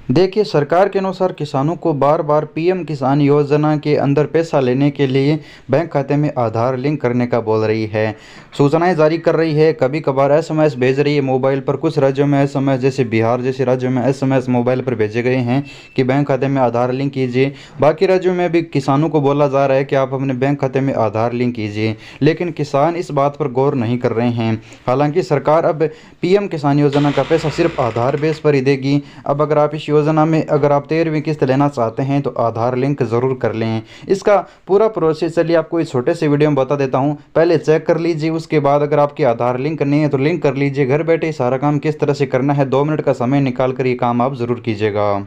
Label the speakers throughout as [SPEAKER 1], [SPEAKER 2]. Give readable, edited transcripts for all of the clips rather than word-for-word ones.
[SPEAKER 1] देखिए, सरकार के अनुसार किसानों को बार बार पीएम किसान योजना के अंदर पैसा लेने के लिए बैंक खाते में आधार लिंक करने का बोल रही है। सूचनाएं जारी कर रही है, कभी कभार एसएमएस भेज रही है मोबाइल पर। कुछ राज्यों में एसएमएस, जैसे बिहार जैसे राज्यों में एसएमएस मोबाइल पर भेजे गए हैं कि बैंक खाते में आधार लिंक कीजिए। बाकी राज्यों में भी किसानों को बोला जा रहा है कि आप अपने बैंक खाते में आधार लिंक कीजिए, लेकिन किसान इस बात पर गौर नहीं कर रहे हैं। हालांकि सरकार अब पीएम किसान योजना का पैसा सिर्फ आधार बेस पर ही देगी। अब अगर आप इस योजना में अगर आप 13वीं किस्त लेना चाहते हैं तो आधार लिंक ज़रूर कर लें। इसका पूरा प्रोसेस चलिए आपको इस छोटे से वीडियो में बता देता हूं। पहले चेक कर लीजिए, उसके बाद अगर आपके आधार लिंक नहीं है तो लिंक कर लीजिए। घर बैठे सारा काम किस तरह से करना है, 2 मिनट का समय निकाल कर ये काम आप ज़रूर कीजिएगा।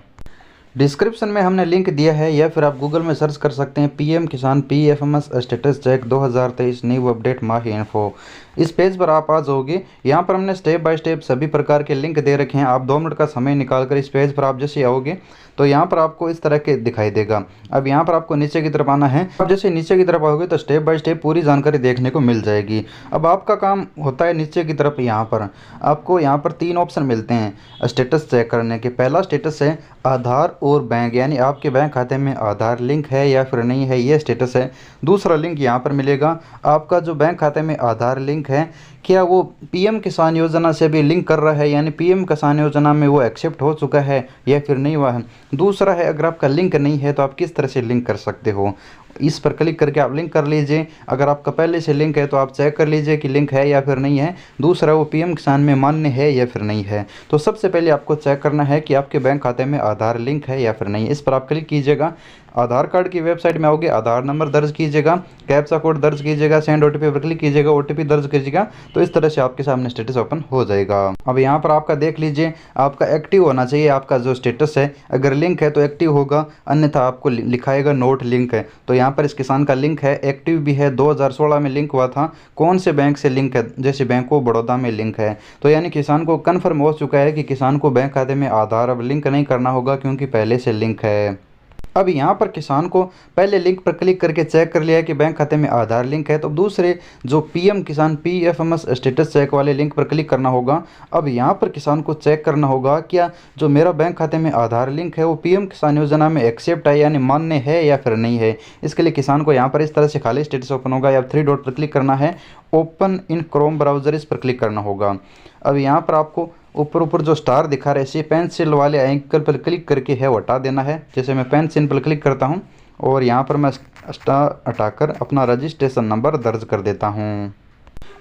[SPEAKER 1] डिस्क्रिप्शन में हमने लिंक दिया है, या फिर आप गूगल में सर्च कर सकते हैं PM Kisan PFMS status check 2023 new update Mahi info. इस पेज पर आप आ जाओगे। यहाँ पर हमने स्टेप बाय स्टेप सभी प्रकार के लिंक दे रखे हैं। आप 2 मिनट का समय निकाल कर इस पेज पर आप जैसे आओगे तो यहाँ पर आपको इस तरह के दिखाई देगा। अब यहाँ पर आपको नीचे की तरफ आना है। अब जैसे नीचे की तरफ आओगे तो स्टेप बाय स्टेप पूरी जानकारी देखने को मिल जाएगी। अब आपका काम होता है नीचे की तरफ, यहाँ पर आपको यहाँ पर 3 ऑप्शन मिलते हैं स्टेटस चेक करने के। पहला स्टेटस है आधार और बैंक, यानी आपके बैंक खाते में आधार लिंक है या फिर नहीं है, ये स्टेटस है। दूसरा लिंक यहाँ पर मिलेगा, आपका जो बैंक खाते में आधार लिंक है क्या वो पीएम किसान योजना से भी लिंक कर रहा है, यानी पीएम किसान योजना में वो एक्सेप्ट हो चुका है या फिर नहीं हुआ है। दूसरा है अगर आपका लिंक नहीं है तो आप किस तरह से लिंक कर सकते हो। इस पर क्लिक करके आप लिंक कर लीजिए। अगर आपका पहले से लिंक है तो आप चेक कर लीजिए कि लिंक है या फिर नहीं है। दूसरा वो पीएम किसान में मान्य है या फिर नहीं है। तो सबसे पहले आपको चेक करना है कि आपके बैंक खाते में आधार लिंक है या फिर नहीं। इस पर आप क्लिक कीजिएगा। आधार कार्ड की वेबसाइट में आओगे, आधार नंबर दर्ज कीजिएगा, कैप्चा कोड दर्ज कीजिएगा, सेंड ओटीपी पर क्लिक कीजिएगा, ओटीपी दर्ज कीजिएगा। तो इस तरह से आपके सामने स्टेटस ओपन हो जाएगा। अब यहाँ पर आपका देख लीजिए, आपका एक्टिव होना चाहिए। आपका जो स्टेटस है अगर लिंक है तो एक्टिव होगा, अन्यथा आपको लिखाएगा नोट लिंक है। तो यहाँ पर इस किसान का लिंक है, एक्टिव भी है, 2016 में लिंक हुआ था। कौन से बैंक से लिंक है, जैसे बैंक ऑफ बड़ौदा में लिंक है। तो यानी किसान को कन्फर्म हो चुका है कि किसान को बैंक खाते में आधार अब लिंक नहीं करना होगा, क्योंकि पहले से लिंक है। अब यहाँ पर किसान को पहले लिंक पर क्लिक करके चेक कर लिया है कि बैंक खाते में आधार लिंक है, तो दूसरे जो PM Kisan PFMS status check वाले लिंक पर क्लिक करना होगा। अब यहाँ पर किसान को चेक करना होगा क्या जो मेरा बैंक खाते में आधार लिंक है वो पीएम किसान योजना में एक्सेप्ट है, यानी मान्य है या फिर नहीं है। इसके लिए किसान को यहाँ पर इस तरह से खाली स्टेटस ओपन होगा, या 3 डॉट पर क्लिक करना है, ओपन इन क्रोम ब्राउज़र इस पर क्लिक करना होगा। अब यहाँ पर आपको ऊपर ऊपर जो स्टार दिखा रहे हैं पेंसिल वाले आइकन पर क्लिक करके है वो हटा देना है। जैसे मैं पेंसिल पर क्लिक करता हूँ और यहाँ पर मैं स्टार हटाकर अपना रजिस्ट्रेशन नंबर दर्ज कर देता हूँ।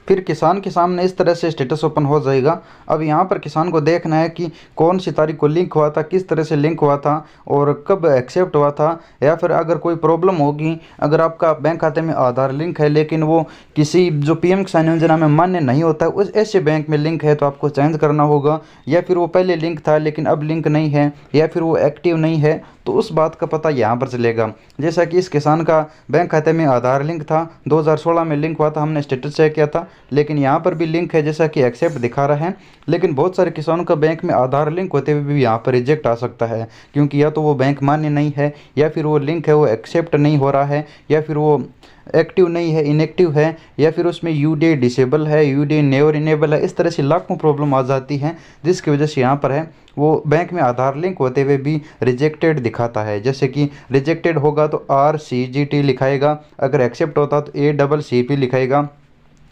[SPEAKER 1] फिर किसान के सामने इस तरह से स्टेटस ओपन हो जाएगा। अब यहाँ पर किसान को देखना है कि कौन सी तारीख को लिंक हुआ था, किस तरह से लिंक हुआ था और कब एक्सेप्ट हुआ था, या फिर अगर कोई प्रॉब्लम होगी, अगर आपका बैंक खाते में आधार लिंक है लेकिन वो किसी जो पीएम किसान योजना में मान्य नहीं होता है उस ऐसे बैंक में लिंक है तो आपको चेंज करना होगा, या फिर वो पहले लिंक था लेकिन अब लिंक नहीं है, या फिर वो एक्टिव नहीं है, तो उस बात का पता यहाँ पर चलेगा। जैसा कि इस किसान का बैंक खाते में आधार लिंक था, 2016 में लिंक हुआ था, हमने स्टेटस चेक किया था, लेकिन यहाँ पर भी लिंक है जैसा कि एक्सेप्ट दिखा रहा है। लेकिन बहुत सारे किसानों का बैंक में आधार लिंक होते हुए भी यहाँ पर रिजेक्ट आ सकता है, क्योंकि या तो वो बैंक मान्य नहीं है, या फिर वो लिंक है वो एक्सेप्ट नहीं हो रहा है, या फिर वो एक्टिव नहीं है, इनएक्टिव है, या फिर उसमें यूडी डिसेबल है, यूडी नेवर इनेबल है। इस तरह से लाखों प्रॉब्लम आ जाती हैं, जिसकी वजह से यहाँ पर है वो बैंक में आधार लिंक होते हुए भी रिजेक्टेड दिखाता है। जैसे कि रिजेक्टेड होगा तो RCGT लिखाएगा, अगर एक्सेप्ट होता तो ACCP लिखाएगा।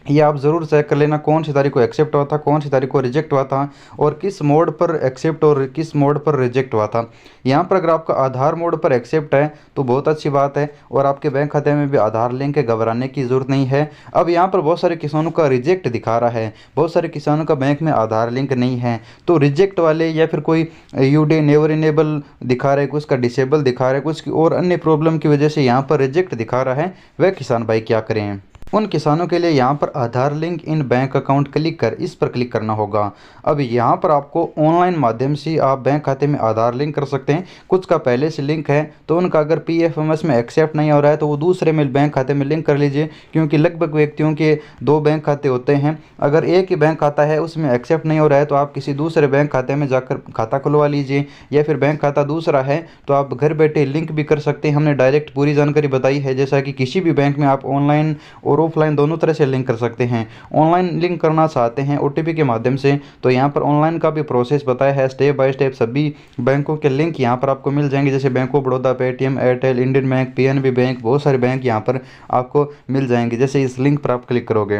[SPEAKER 1] ये आप ज़रूर चेक कर लेना कौन सी तारीख को एक्सेप्ट हुआ था, कौन सी तारीख को रिजेक्ट हुआ था, और किस मोड पर एक्सेप्ट और किस मोड पर रिजेक्ट हुआ था। यहाँ पर अगर आपका आधार मोड पर एक्सेप्ट है तो बहुत अच्छी बात है, और आपके बैंक खाते में भी आधार लिंक है, घबराने की ज़रूरत नहीं है। अब यहाँ पर बहुत सारे किसानों का रिजेक्ट दिखा रहा है, बहुत सारे किसानों का बैंक में आधार लिंक नहीं है, तो रिजेक्ट वाले या फिर कोई यूडी नेवर इनेबल दिखा रहे, कुछ का डिसेबल दिखा रहे, कुछ की और अन्य प्रॉब्लम की वजह से यहाँ पर रिजेक्ट दिखा रहा है, वह किसान भाई क्या करें। उन किसानों के लिए यहाँ पर Aadhaar link in bank account click कर इस पर क्लिक करना होगा। अब यहाँ पर आपको ऑनलाइन माध्यम से आप बैंक खाते में आधार लिंक कर सकते हैं। कुछ का पहले से लिंक है तो उनका अगर पीएफएमएस में एक्सेप्ट नहीं हो रहा है तो वो दूसरे में बैंक खाते में लिंक कर लीजिए, क्योंकि लगभग व्यक्तियों के 2 बैंक खाते होते हैं। अगर एक ही बैंक खाता है उसमें एक्सेप्ट नहीं हो रहा है तो आप किसी दूसरे बैंक खाते में जाकर खाता खुलवा लीजिए, या फिर बैंक खाता दूसरा है तो आप घर बैठे लिंक भी कर सकते हैं। हमने डायरेक्ट पूरी जानकारी बताई है, जैसा कि किसी भी बैंक में आप ऑनलाइन और और ऑफलाइन दोनों तरह से लिंक कर सकते हैं। ऑनलाइन लिंक करना चाहते हैं ओटीपी के माध्यम से, तो यहाँ पर ऑनलाइन का भी प्रोसेस बताया है, स्टेप बाय स्टेप सभी बैंकों के लिंक यहाँ पर आपको मिल जाएंगे, जैसे bank of Baroda, Paytm, Airtel, Indian bank, PNB bank, बहुत सारे बैंक यहाँ पर आपको मिल जाएंगे जैसे इस लिंक पर आप क्लिक करोगे।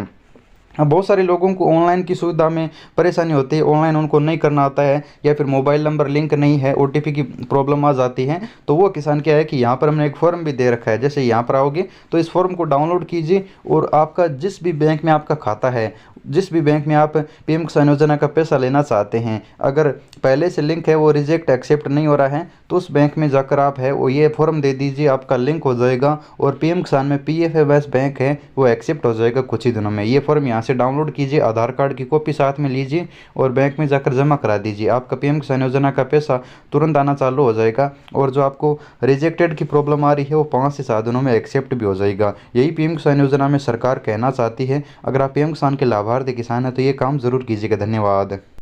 [SPEAKER 1] अब बहुत सारे लोगों को ऑनलाइन की सुविधा में परेशानी होती है, ऑनलाइन उनको नहीं करना आता है या फिर मोबाइल नंबर लिंक नहीं है, ओटीपी की प्रॉब्लम आ जाती है। तो वो किसान क्या है कि यहाँ पर हमने एक फॉर्म भी दे रखा है, जैसे यहाँ पर आओगे तो इस फॉर्म को डाउनलोड कीजिए और आपका जिस भी बैंक में आपका खाता है, जिस भी बैंक में आप पीएम किसान योजना का पैसा लेना चाहते हैं, अगर पहले से लिंक है वो रिजेक्ट एक्सेप्ट नहीं हो रहा है तो उस बैंक में जाकर आप है वो ये फॉर्म दे दीजिए, आपका लिंक हो जाएगा और पीएम किसान में पीएफएमएस बैंक है वो एक्सेप्ट हो जाएगा कुछ ही दिनों में। ये फॉर्म यहाँ से डाउनलोड कीजिए, आधार कार्ड की कॉपी साथ में लीजिए और बैंक में जाकर जमा करा दीजिए। आपका पीएम किसान योजना का पैसा तुरंत आना चालू हो जाएगा और जो आपको रिजेक्टेड की प्रॉब्लम आ रही है वो 5 से 7 दिनों में एक्सेप्ट भी हो जाएगा। यही पीएम किसान योजना में सरकार कहना चाहती है। अगर आप पीएम किसान के लाभार्थी किसान हैं तो ये काम ज़रूर कीजिएगा। धन्यवाद।